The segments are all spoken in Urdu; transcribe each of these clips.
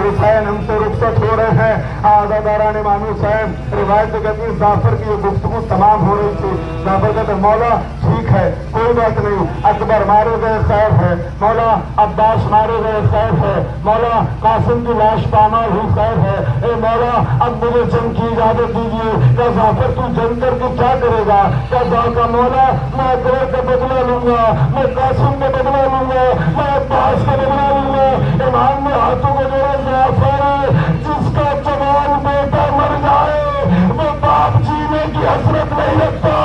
حسین ہم سے رخصت ہو رہے ہیں. آزاداران امام حسین روایت کہتی ہے جعفر کی یہ گفتگو تمام ہو رہی تھی. جعفر کہتے مولا ٹھیک ہے کوئی بات نہیں, اکبر مارے گئے خیر ہے, مولا عباس مارے گئے خیر ہے, مولا قاسم کی لاش پامال ہوئی خیر ہے, اے مولا اب مجھے جنگ کی اجازت دیجیے. کیا جعفر تو جنگ کر کے کیا کرے گا؟ کیا کا مولا میں اکبر کا بدلہ لوں گا, میں قاسم کا بدلہ لوں گا, میں عباس کا بدلہ لوں گا. امام نے ہاتھوں کو جوڑا, جعفر جس کا جوان بیٹا مر جائے وہ باپ جینے کی حسرت نہیں رکھتا.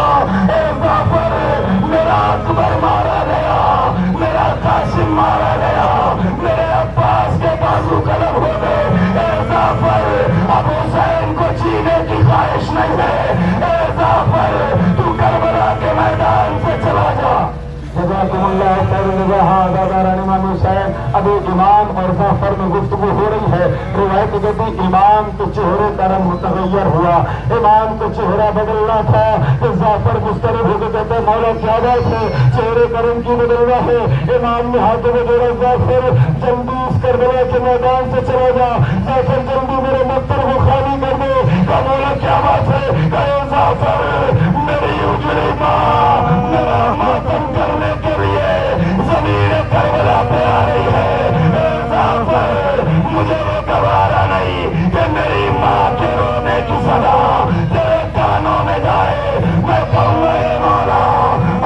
اے جعفر میرا اکبر مارا گیا, میرا قاسم مارا گیا, میرے عباس کے بازو قلم ہو گئے. اے جعفر اب حسین کو جینے کی خواہش نہیں ہے. اے جعفر تو کربلا کے میدان سے چلا جا. جزاکم اللہ خیر الجزاء. آزاداران امام حسین اب امام اور جعفر میں گفتگو ہو رہی ہے. روایت کہتی امام کے چہرے کا رنگ متغیر ہوا, امام کا چہرہ بدلنا تھا. کہ جعفر مسترب ہو کے کہتے مولا کیا بات ہے, چہرے کا رنگ کیوں بدل رہا ہے؟ امام نے ہاتھوں میں جوڑا, جعفر جلدی اس کربلا کے میدان سے چلا جا, جعفر جلدی میرے مکتب کو خالی کر دے. کہ مولا کیا بات ہے؟ کہ جعفر میری اجڑی ماں میرا ماتم کرنے کے لیے زمین کربلا پہ آ رہی ہے. اے جعفر مجھے وہ گوارا نہیں کہ میری ماں کے رونے کی صدا تیرے کانوں میں جائے. میں کہوں گا اے مولا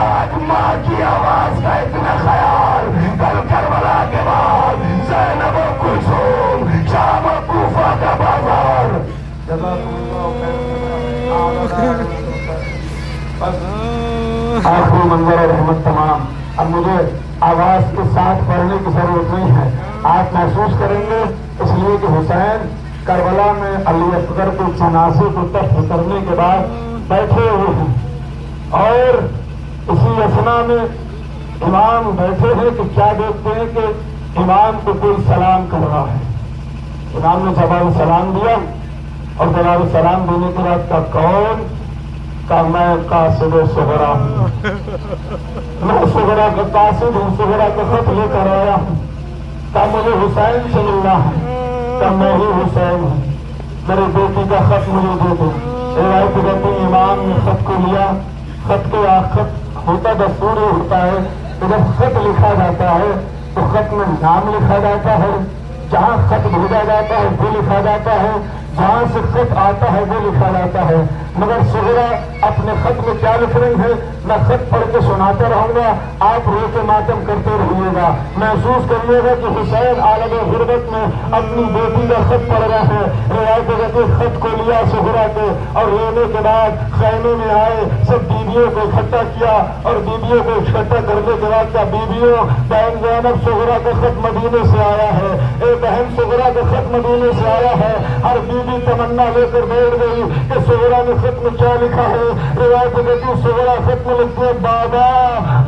آج ماں کی آواز کا اتنا خیال, کل کربلا کے بعد زینب و کلثوم, شام و کوفہ کا بازار. آخری منظر رحمت تمام. اب مجھے آواز کے ساتھ پڑھنے کی ضرورت نہیں ہے, آپ محسوس کریں گے, اس لیے کہ حسین کربلا میں علی اصغر کے جنازے کو دفن کرنے کے بعد بیٹھے ہوئے ہیں, اور اسی اثنا میں امام بیٹھے ہیں کہ کیا دیکھتے ہیں کہ امام کو کوئی سلام کر رہا ہے. امام نے جواب سلام دیا, اور جواب سلام دینے کے بعد کا کون؟ کہ میں قاصد صغرا ہوں, میں صغرا کا قاصد ہوں, صغرا کا خط لے کر آیا ہوں. کہ مجھے حسین سے ملنا ہے, کہ میں ہی حسین ہوں, میرے بیٹی کا خط مجھے دے دو. روایت کہتی امام نے خط کو لیا. خط کے خط ہوتا دستور ہوتا ہے کہ جب خط لکھا جاتا ہے تو خط میں نام لکھا جاتا ہے, جہاں خط بھیجا جاتا ہے وہ لکھا جاتا ہے, جہاں سے خط آتا ہے وہ لکھا جاتا ہے. مگر صغرا اپنے خط میں کیا لکھ رہی ہے؟ میں خط پڑھ کے سناتا رہوں گا, آپ رو کے ماتم کرتے رہیے گا. محسوس کریے گا کہ حسین عالم غربت میں اپنی بیٹی کا خط پڑھ رہا ہے. روایت کہتے خط کو لیا صغرا کے, اور لینے کے بعد خیمے میں آئے, سب بیویوں کو اکٹھا کیا, اور بیویوں کو اکٹھا کرنے کے بعد کیا بیویوں بہن زینب صغرا کا خط مدینے سے آیا ہے, اے بہن صغرا کا خط مدینے سے آیا ہے. ہر بیوی تمنا لے کر بیٹھ گئی کہ صغرا نے خط میں کیا لکھا ہے. روایت کہتی صغرا خط میں لکھتی ہے بابا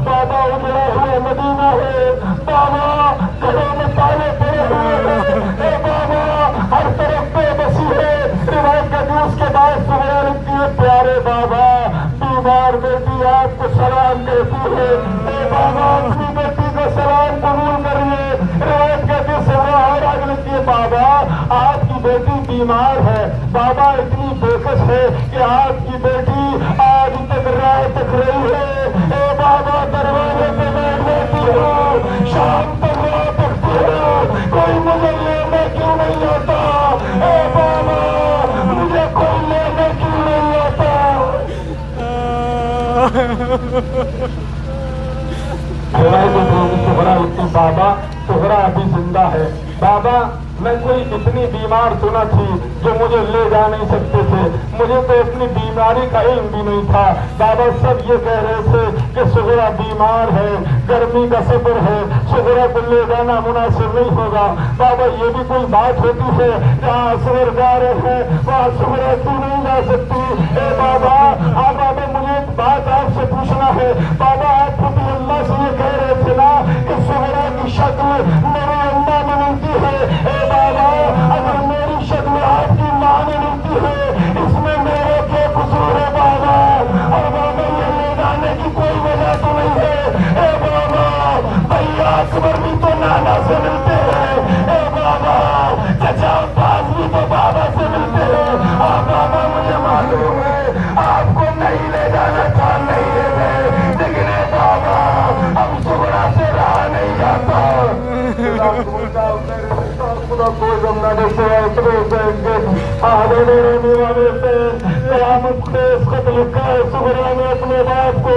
بابا اجڑا ہوا مدینہ ہے, بابا گھروں میں تالے پڑے ہوئے ہیں, اے بابا ہر طرف بے بسی ہے. روایت کہتی اس کے بعد صغرا لکھتی ہے پیارے بابا بیمار بیٹی آپ کو سلام کہتی ہے, اے بابا اپنی بیٹی کو سلام قبول کریے. روایت کہتی صغرا اور آگے لکھتی ہے بابا آپ کی بیٹی بیمار ہے, بابا اتنی بےکس ہے کہ آپ کی بیٹی آج تک رائے تک رہی ہے. اے بابا دروازے پہ بیٹھ لیتی ہو, شام تک رائے تکتی ہو, کوئی مجھے لینے کیوں نہیں آتا؟ اے بابا مجھے کوئی لینے کیوں نہیں آتا؟ صغرا اتنی بابا صغرا ابھی زندہ ہے, بابا میں کوئی اتنی بیمار تو نہ تھی جو مجھے لے جا نہیں سکتے تھے, مجھے تو اپنی بیماری کا علم بھی نہیں تھا. بابا سب یہ کہہ رہے تھے کہ صغرا بیمار ہے, گرمی کا سفر ہے, صغرا کو لے جانا مناسب نہیں ہوگا. بابا یہ بھی کوئی بات ہوتی ہے جہاں اصغر جا رہے ہیں وہاں صغرا کیوں نہیں جا سکتی؟ اے بابا بابا مجھے ایک بات آپ سے پوچھنا ہے. بابا آپ خود اللہ سے یہ کہہ رہے تھے نا کہ صغرا کی شکل میرے اللہ میں ملتی ہے. اے بابا اگر میری شکل آپ کی ماں میں ملتی ہے اس میں میرے کیا قصور ہے بابا؟ اور بابا یہ لے جانے کی کوئی وجہ تو نہیں ہے. اے بابا بھیا اکبر بھی تو نانا سے ملتے ہیں. اے بابا خدا کوئی غم نہ دے سوائے اتنے جائیں گے آدھے رہنے والے سے قیامت کے اس خط لکھا ہے سغرا نے اپنے باپ کو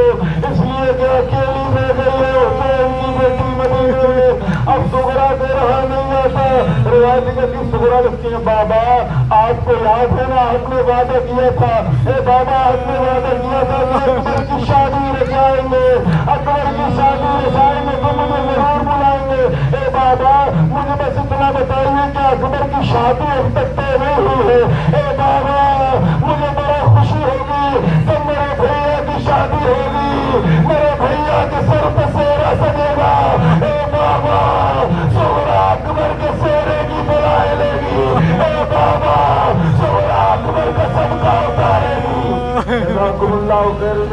اس لیے کہ اکیلی میں گئی ہے حسین کی بیٹی مدینے میں اب سغرا سے رہا نہیں آتا روایت کی سغرا لکھتی ہے بابا آپ کو یاد ہے نا آپ نے وعدہ کیا تھا اے بابا آپ نے وعدہ کیا تھا کہ اکبر کی شادی رچائیں گے اکبر کی شادی رچائیں گے تو مجھے ضرور بلائیں گے اے بابا مجھے بس اتنا بتائیے کہ اکبر کی شادی اب تک طے نہیں ہوئی ہے اے بابا مجھے بڑا خوشی ہوگی جب میرے بھیا کی شادی ہوگی میرے بھیا کے سر پہ سہرا سجے گا اے بابا سغرا اکبر کے سہرے کی بلائے لے گی اے بابا سغرا اکبر کا صدقہ اتارے گی جزاکم اللہ خیر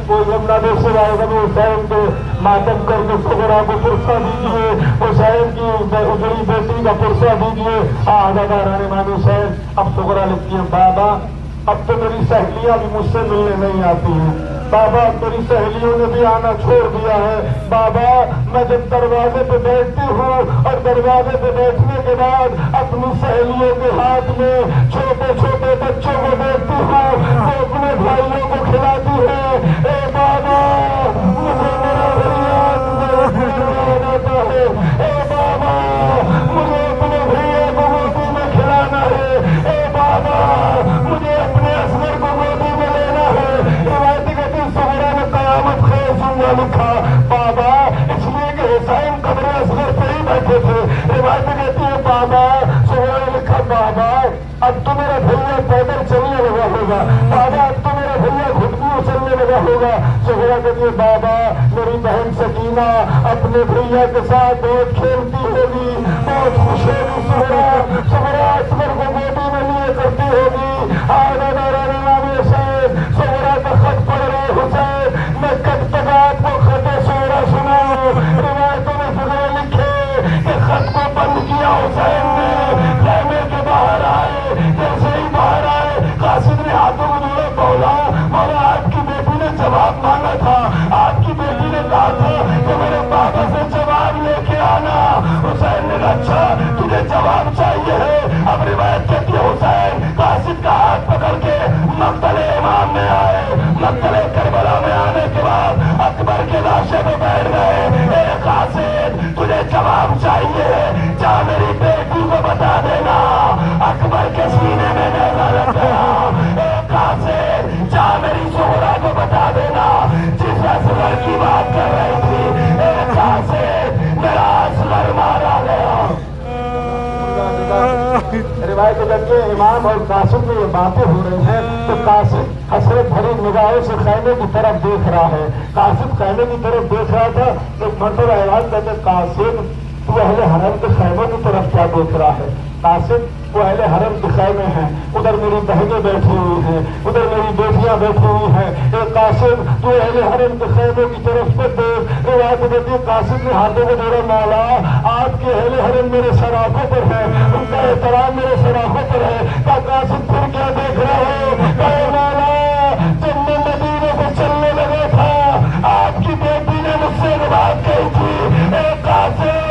کوئی غم نہ دے سوائے غم حسین کے ماتم کر کے سغرا کو پرسہ دیجیے حسین کی اجڑی بیٹی کا پرسہ دیجیے اداکارہ امام حسین اب سغرا لکھتی ہیں بابا اب تو میری سہیلیاں بھی مجھ سے ملنے نہیں آتی ہیں بابا میری سہیلیوں نے بھی آنا چھوڑ دیا ہے بابا میں جب دروازے پہ بیٹھتی ہوں اور دروازے پہ بیٹھنے کے بعد اپنی سہیلیوں کے ہاتھ میں چھوٹے چھوٹے بچوں کو دیکھتی ہوں وہ اپنے بھائیوں کو کھلاتی ہے اے بابا مجھے میرا بھیا آتا ہے اے بابا مجھے اپنے بھیا کو گودی میں کھلانا ہے اے بابا مجھے اپنے اصغر کو گودی میں لینا ہے روایتی سغرا نے قیامت خیر جملہ لکھا بابا اس لیے کہ حسین قبر اصغر پہ ہی بیٹھے تھے روایت کہتی ہے بابا سغرا نے لکھا بابا اب تو میرا بھیا پیدل چلنے لگا ہوگا بابا اب تو میرا بھیا گھٹنی اچھلنے لگا ہوگا سغرا کہتی ہے بابا میری بہن سکینہ اپنے بھیا کے ساتھ بہت کھیلتی ہوگی بہت خوش ہوگی سغرا اصغر کو گودی میں لیے کرتی ہوگی سغرا کا خط پڑھ رہے حسین میں کب تک آپ کو خط سغرا سناؤں روایتوں میں سغرا لکھے کہ خط کو بند کیا حسین نے خیمے کے باہر آئے جیسے ہی باہر آئے قاصد نے ہاتھوں کو جوڑے بولا مولا آپ کی بیٹی نے جواب مانگا تھا آپ کی بیٹی نے کہا تھا کہ میرے بابا سے جواب لے کے آنا حسین نے کہا اچھا تجھے جواب چاہیے ہے اب روایت کہتی ہے حسین قاصد کا ہاتھ پکڑ کے مقتل امام میں آئے مقتل کربلا میں آنے کے بعد اکبر کے لاشے پہ بیٹھ گئے اے قاصد تجھے جواب چاہیے جا میری بیٹی کو بتا دینا اکبر کے سینے میں نیزہ لگ گیا اے قاصد جا میری سغرا کو بتا دینا جس اصغر کی بات کر رہی تھی اے قاصد میرا اصغر مارا گیا روایت کرتے امام اور قاصد میں یہ باتیں ہو رہی ہیں تو قاصد حسرت بھری نگاہوں سے خیمے کی طرف دیکھ رہا ہے قاصد خیمے کی طرف دیکھ رہا تھا ایک مرتبہ اعلان کرتے قاصد تو اہل حرم کے خیموں کی طرف کیا دیکھ رہا ہے قاصد وہ اہل حرم کے خیمے ہیں ادھر میری بہنیں بیٹھی ہوئی ہیں ادھر میری بیٹیاں بیٹھی ہوئی ہیں اے قاصد تو اہل حرم کے خیموں کی طرف سے دیکھ روایت دیتی ہے قاصد نے ہاتھوں کو جوڑا مولا آپ کے اہل حرم میرے سراخوں پر ہے ان کا احترام میرے سراخوں پر ہے کیا قاصد پھر کیا دیکھ رہے ہو اے مولا جب میں مدینے کو چلنے لگا تھا آپ کی بیٹی نے مجھ سے بات کہی تھی اے قاصد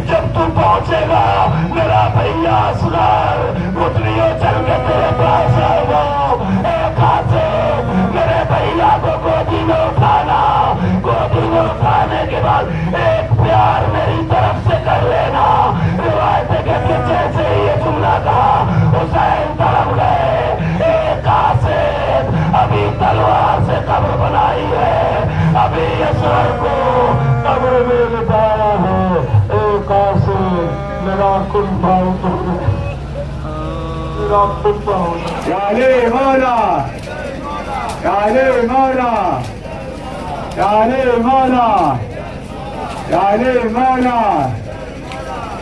جب تو پہنچے گا میرا بھیا اصغر گھٹنیوں چل کے تیرے پاس آئے گا اے قاصد میرے بھیا کو گودی میں اٹھانا گودی میں اٹھانے کے بعد ایک پیار میری طرف سے کر لینا روایت کہتے جیسے ہی یہ جملہ کہا حسین طرف گئے اے قاصد ابھی تلوار سے قبر بنائی ہے ابھی اصغر کو قبر میں لٹایا ہے اے قاصد میرا کل پاؤں میرا کل پاؤں یا علی مولا یا علی مولا یا علی مولا یا علی مولا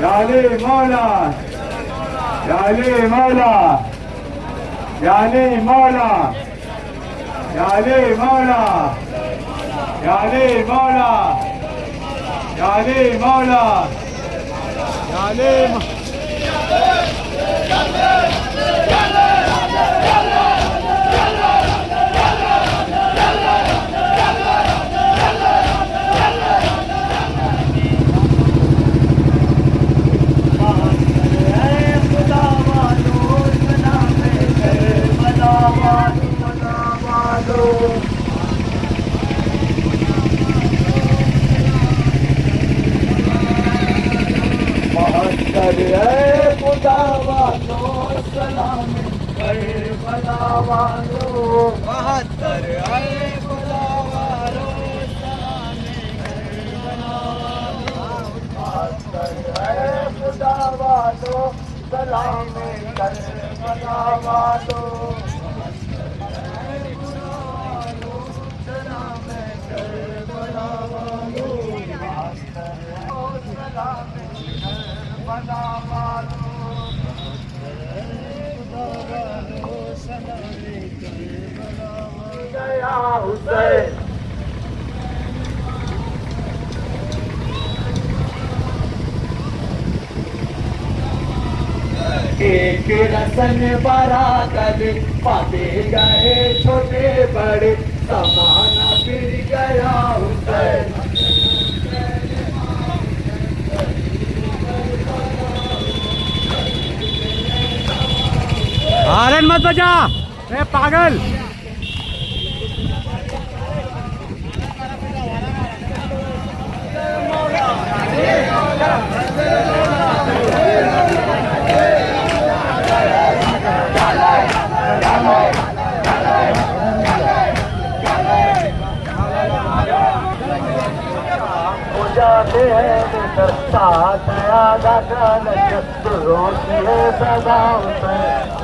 یا علی مولا یا علی مولا یا علی مولا یا علی مولا یا علی مولا یا علی مولا یا علی خدا والو سلام کربلا والو 72 اے خدا والو سلام کربلا والو 72 اے خدا والو سلام کربلا والو ایک رسن برادر پاتے گئے چھوٹے بڑے زمانہ پھر گیا حسین ہارن مت بجا اے پاگل جاتے ہیں ساتھ آدھا گالک روشی ہے سدا حسین